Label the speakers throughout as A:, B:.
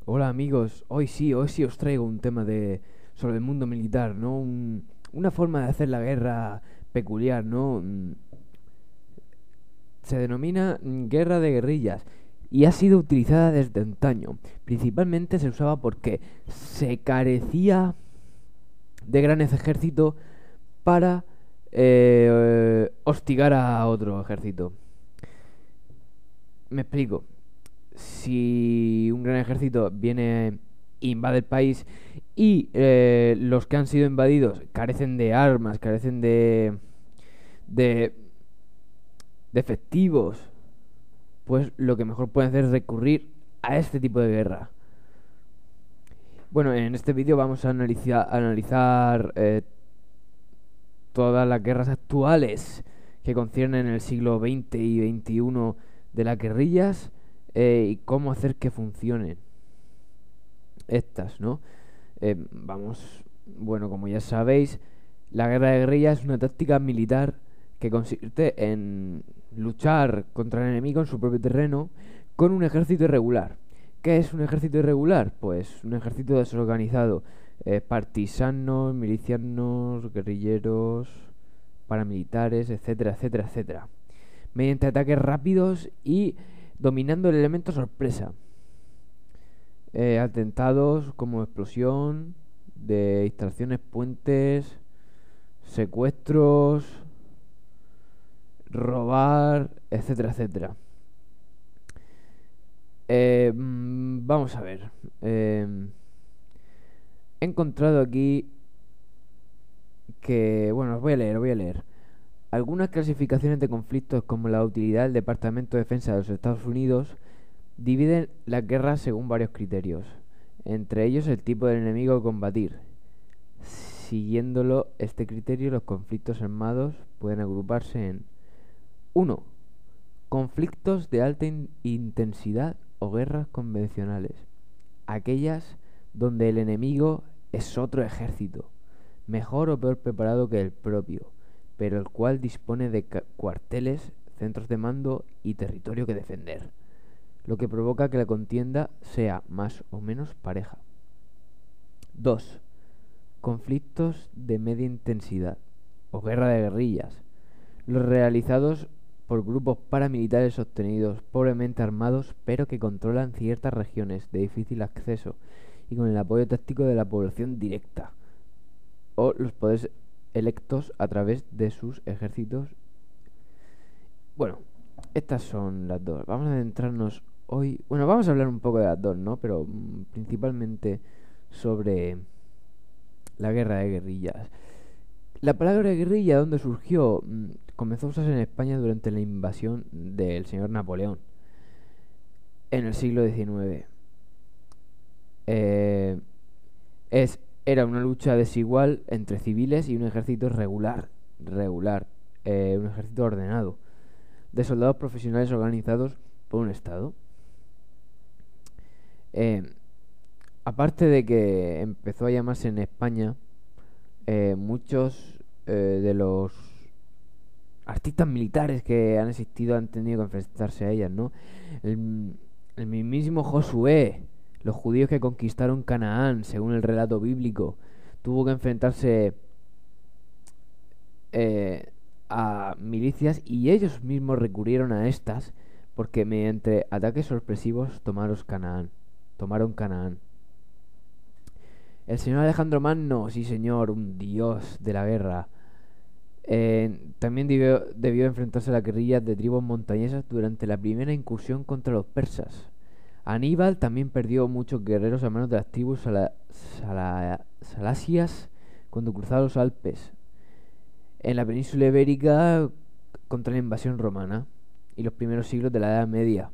A: Hola amigos, hoy sí os traigo un tema sobre el mundo militar, ¿no? Una forma de hacer la guerra peculiar, ¿no? Se denomina guerra de guerrillas y ha sido utilizada desde antaño. Principalmente se usaba porque se carecía de gran ejército para hostigar a otro ejército. Me explico. Si un gran ejército viene, invade el país y los que han sido invadidos carecen de armas, carecen de, de efectivos, pues lo que mejor pueden hacer es recurrir a este tipo de guerra. Bueno, en este vídeo vamos a analizar todas las guerras actuales que conciernen el siglo XX y XXI de las guerrillas y cómo hacer que funcionen estas, ¿no? Bueno, como ya sabéis, la guerra de guerrilla es una táctica militar que consiste en luchar contra el enemigo en su propio terreno con un ejército irregular. ¿Qué es un ejército irregular? Pues un ejército desorganizado, partisanos, milicianos, guerrilleros, paramilitares, etcétera, etcétera, etcétera. Mediante ataques rápidos y dominando el elemento sorpresa. Atentados como explosión de instalaciones, puentes, secuestros, robar, etcétera, etcétera. Vamos a ver. He encontrado aquí que, bueno, os voy a leer. Algunas clasificaciones de conflictos como la utilidad del Departamento de Defensa de los Estados Unidos dividen las guerras según varios criterios, entre ellos el tipo de enemigo a combatir. Siguiéndolo este criterio, los conflictos armados pueden agruparse en 1. Conflictos de alta intensidad o guerras convencionales, aquellas donde el enemigo es otro ejército, mejor o peor preparado que el propio, pero el cual dispone de cuarteles, centros de mando y territorio que defender, lo que provoca que la contienda sea más o menos pareja. 2. Conflictos de media intensidad o guerra de guerrillas, los realizados por grupos paramilitares sostenidos, pobremente armados, pero que controlan ciertas regiones de difícil acceso y con el apoyo táctico de la población directa o los poderes electos a través de sus ejércitos. Bueno, estas son las dos. Vamos a adentrarnos hoy. Bueno, vamos a hablar un poco de las dos, ¿no? Pero principalmente sobre la guerra de guerrillas. La palabra guerrilla, ¿dónde surgió? Comenzó a usarse en España durante la invasión del señor Napoleón en el siglo XIX. Eh, Era una lucha desigual entre civiles y un ejército regular, un ejército ordenado, de soldados profesionales organizados por un Estado. Eh, Aparte de que empezó a llamarse en España, muchos de los artistas militares que han existido han tenido que enfrentarse a ellas, ¿no? El, el mismísimo Josué, los judíos que conquistaron Canaán, según el relato bíblico, tuvo que enfrentarse eh, a milicias y ellos mismos recurrieron a estas porque mediante ataques sorpresivos tomaron Canaán. El señor Alejandro Magno, sí señor, un dios de la guerra, también debió enfrentarse a las guerrillas de tribus montañesas durante la primera incursión contra los persas. Aníbal también perdió muchos guerreros a manos de las tribus salasias cuando cruzaba los Alpes. En la península ibérica contra la invasión romana y los primeros siglos de la Edad Media.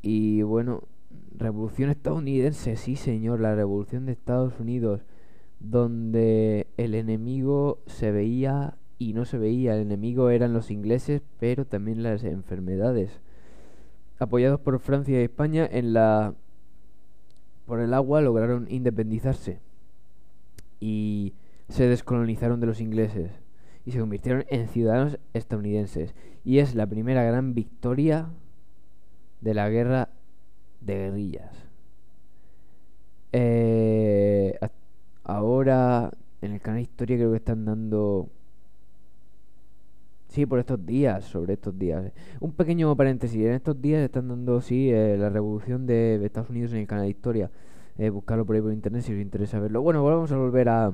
A: Y bueno, Revolución estadounidense, sí señor, la Revolución de Estados Unidos, donde el enemigo se veía y no se veía. El enemigo eran los ingleses, pero también las enfermedades. Apoyados por Francia y España por el agua lograron independizarse y se descolonizaron de los ingleses y se convirtieron en ciudadanos estadounidenses. Y es la primera gran victoria de la guerra de guerrillas. Eh, a- Ahora en el canal Historia creo que están dando... Sí, por estos días, sobre estos días. Un pequeño paréntesis, en estos días están dando, sí, la revolución de Estados Unidos en el canal Historia. Buscarlo por ahí por internet si os interesa verlo. Bueno, vamos a volver a...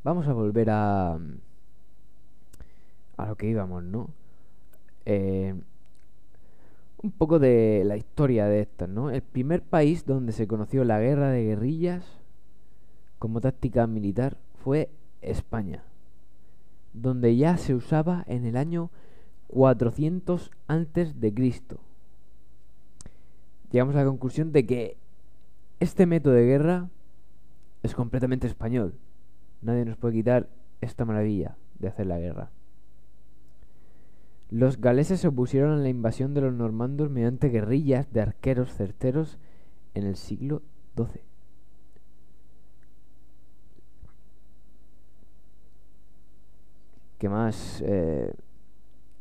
A: Vamos a volver a lo que íbamos, ¿no? Eh, un poco de la historia de estas, ¿no? El primer país donde se conoció la guerra de guerrillas como táctica militar fue España, donde ya se usaba en el año 400 antes de Cristo. Llegamos a la conclusión de que este método de guerra es completamente español. Nadie nos puede quitar esta maravilla de hacer la guerra. Los galeses se opusieron a la invasión de los normandos mediante guerrillas de arqueros certeros en el siglo XII. ¿Qué más?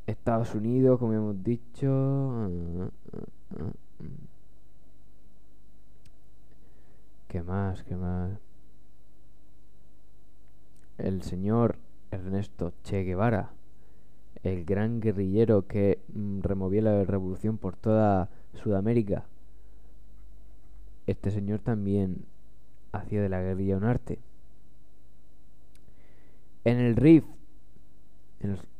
A: Estados Unidos, como hemos dicho. ¿Qué más? ¿Qué más? El señor Ernesto Che Guevara, el gran guerrillero que removió la revolución por toda Sudamérica. Este señor también hacía de la guerrilla un arte. En el RIF,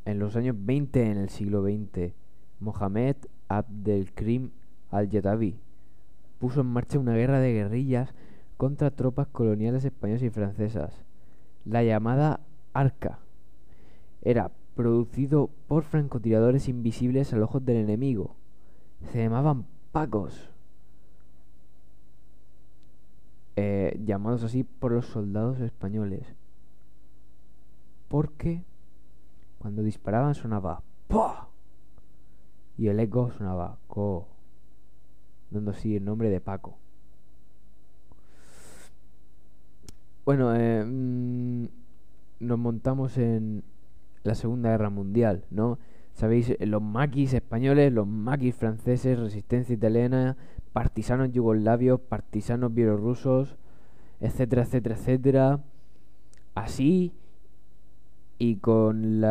A: en los años 20, en el siglo XX, Mohamed Abdelkrim al-Yatabi puso en marcha una guerra de guerrillas contra tropas coloniales españolas y francesas, la llamada Arca. Era producido por francotiradores invisibles a los ojos del enemigo. Se llamaban Pacos, llamados así por los soldados españoles, porque cuando disparaban sonaba ¡Pah! Y el eco sonaba Co, dando así el nombre de Paco. Bueno, nos montamos en la Segunda Guerra Mundial, ¿no? Sabéis, los maquis españoles, los maquis franceses, resistencia italiana, partisanos yugoslavios, partisanos bielorrusos, etcétera, etcétera, etcétera. Así, y con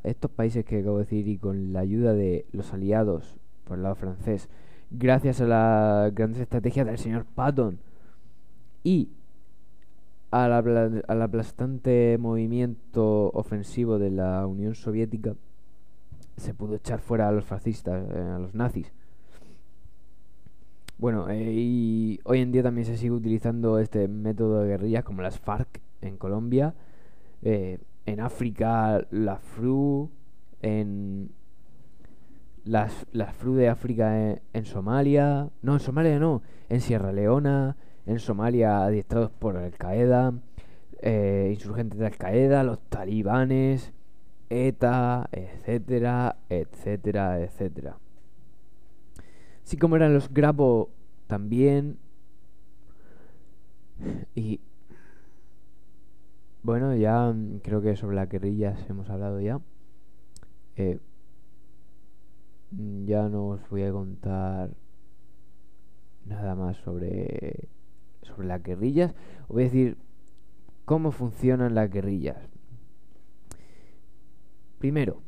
A: estos países que acabo de decir, y con la ayuda de los aliados por el lado francés, gracias a las grandes estrategias del señor Patton y al aplastante movimiento ofensivo de la Unión Soviética, se pudo echar fuera a los fascistas, a los nazis. Bueno, y hoy en día también se sigue utilizando este método de guerrillas, como las FARC en Colombia, en África la FRU, en las FRU de África en Somalia, no, en Somalia no, en Sierra Leona, en Somalia adiestrados por Al-Qaeda, insurgentes de Al-Qaeda, los talibanes, ETA, etcétera, etcétera, etcétera. Así como eran los Grapo también. Y bueno, ya creo que sobre las guerrillas hemos hablado ya. Eh, ya no os voy a contar nada más sobre las guerrillas. Os voy a decir cómo funcionan las guerrillas. Primero,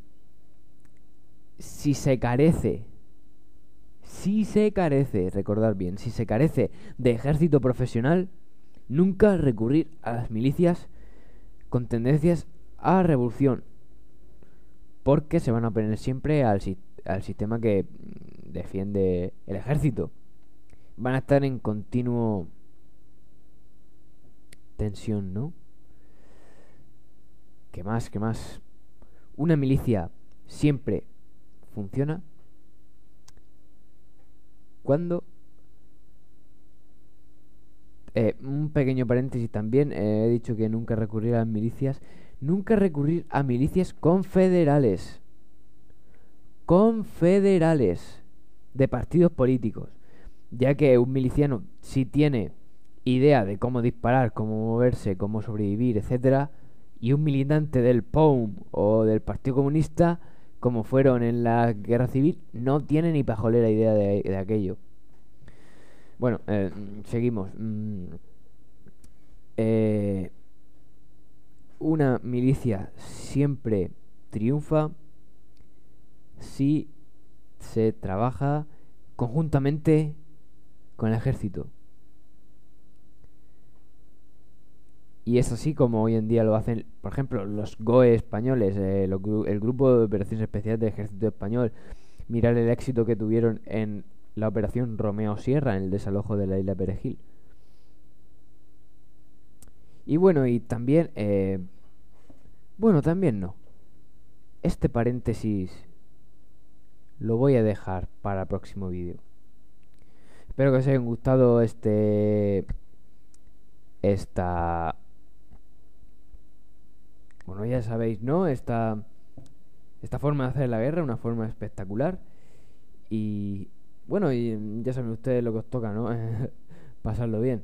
A: si se carece, recordad bien, si se carece de ejército profesional, nunca recurrir a las milicias con tendencias a revolución, porque se van a oponer siempre al sistema que defiende el ejército. Van a estar en continuo tensión, ¿no? ¿Qué más? ¿Qué más? Una milicia siempre funciona cuando... un pequeño paréntesis también, he dicho que nunca recurrir a las milicias. Nunca recurrir a milicias confederales. Confederales de partidos políticos. Ya que un miliciano, si tiene idea de cómo disparar, cómo moverse, cómo sobrevivir, etcétera, y un militante del POUM o del Partido Comunista, como fueron en la Guerra Civil, no tiene ni pajolera idea de aquello. Bueno, seguimos. Eh, una milicia siempre triunfa si se trabaja conjuntamente con el ejército. Y es así como hoy en día lo hacen, por ejemplo, los GOE españoles, el Grupo de Operaciones Especiales del Ejército Español. Mirar el éxito que tuvieron en la Operación Romeo Sierra, en el desalojo de la isla Perejil. Y bueno, y también, bueno, también no. Este paréntesis lo voy a dejar para el próximo vídeo. Espero que os haya gustado esta, bueno, ya sabéis, ¿no? Esta forma de hacer la guerra, una forma espectacular. Y bueno, y ya saben ustedes lo que os toca, ¿no? Pasarlo bien.